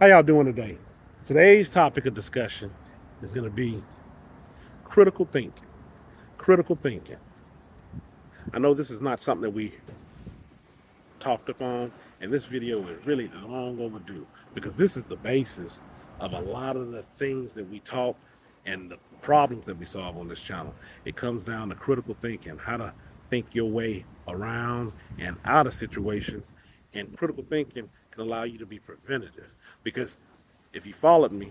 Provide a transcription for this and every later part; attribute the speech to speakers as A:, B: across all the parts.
A: How y'all doing today? Today's topic of discussion is going to be critical thinking. Critical thinking. I know this is not something that we talked upon, and this video is really long overdue because this is the basis of a lot of the things that we talk and the problems that we solve on this channel. It comes down to critical thinking, how to think your way around and out of situations. And critical thinking can allow you to be preventative, because if you followed me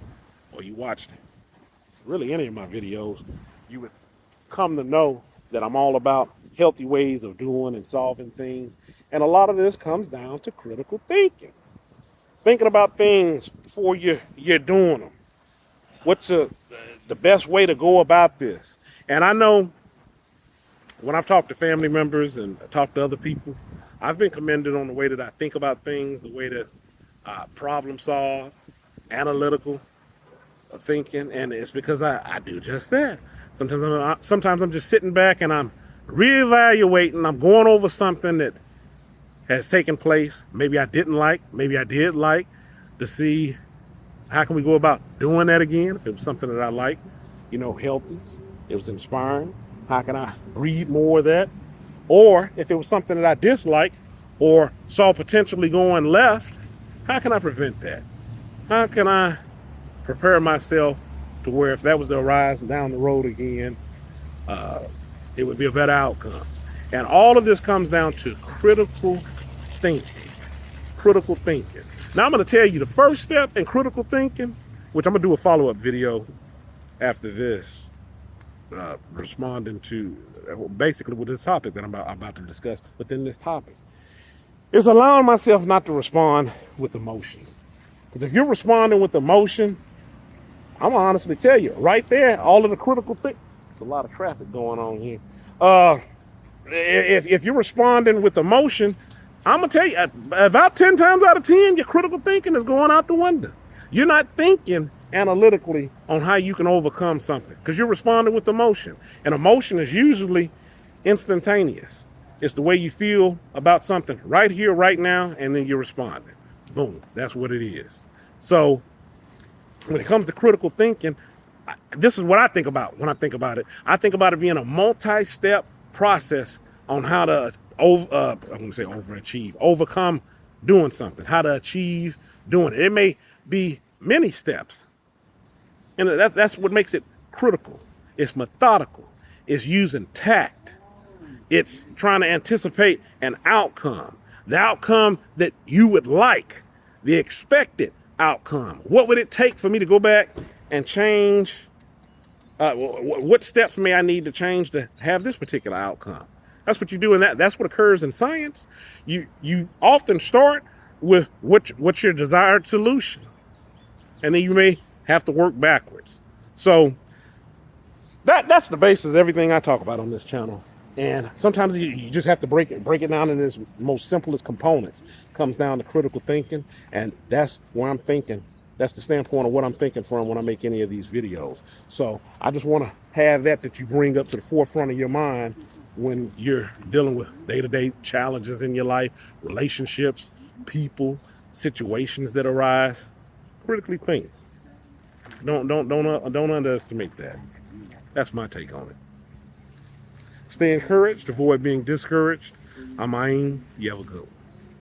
A: or you watched really any of my videos, you would come to know that I'm all about healthy ways of doing and solving things. And a lot of this comes down to critical thinking. Thinking about things before you're doing them. What's the best way to go about this? And I know when I've talked to family members and talked to other people, I've been commended on the way that I think about things, the way that I problem solve, analytical thinking, and it's because I do just that. Sometimes I'm just sitting back and I'm reevaluating. I'm going over something that has taken place. Maybe I didn't like, maybe I did like, to see how can we go about doing that again. If it was something that I like, healthy, it was inspiring, how can I read more of that? Or if it was something that I disliked or saw potentially going left, how can I prevent that? How can I prepare myself to where if that was to arise down the road again, it would be a better outcome? And all of this comes down to critical thinking. Critical thinking. Now I'm going to tell you the first step in critical thinking, which I'm going to do a follow-up video after this, responding to basically with this topic that I'm about to discuss within this topic, is allowing myself not to respond with emotion. Because if you're responding with emotion, I'm gonna honestly tell you, right there, all of the critical things. There's a lot of traffic going on here. If you're responding with emotion, I'm gonna tell you, about 10 times out of 10, your critical thinking is going out the window. You're not thinking analytically on how you can overcome something because you're responding with emotion. And emotion is usually instantaneous. It's the way you feel about something right here, right now, and then you're responding. Boom, that's what it is. So when it comes to critical thinking, this is what I think about when I think about it. I think about it being a multi-step process on how to overcome doing something, how to achieve doing it. It may be many steps. And that's what makes it critical. It's methodical. It's using tact. It's trying to anticipate an outcome, the outcome that you would like, the expected outcome. What would it take for me to go back and change? What steps may I need to change to have this particular outcome? That's what you do, and that's what occurs in science. You often start with what's your desired solution, and then you may have to work backwards. So that's the basis of everything I talk about on this channel. And sometimes you just have to break it down in its most simplest components. It comes down to critical thinking, and that's where I'm thinking. That's the standpoint of what I'm thinking from when I make any of these videos. So I just want to have that you bring up to the forefront of your mind when you're dealing with day-to-day challenges in your life, relationships, people, situations that arise. Critically think. Don't underestimate that. That's my take on it. Stay encouraged, avoid being discouraged. I'm Ayn. You have a good one.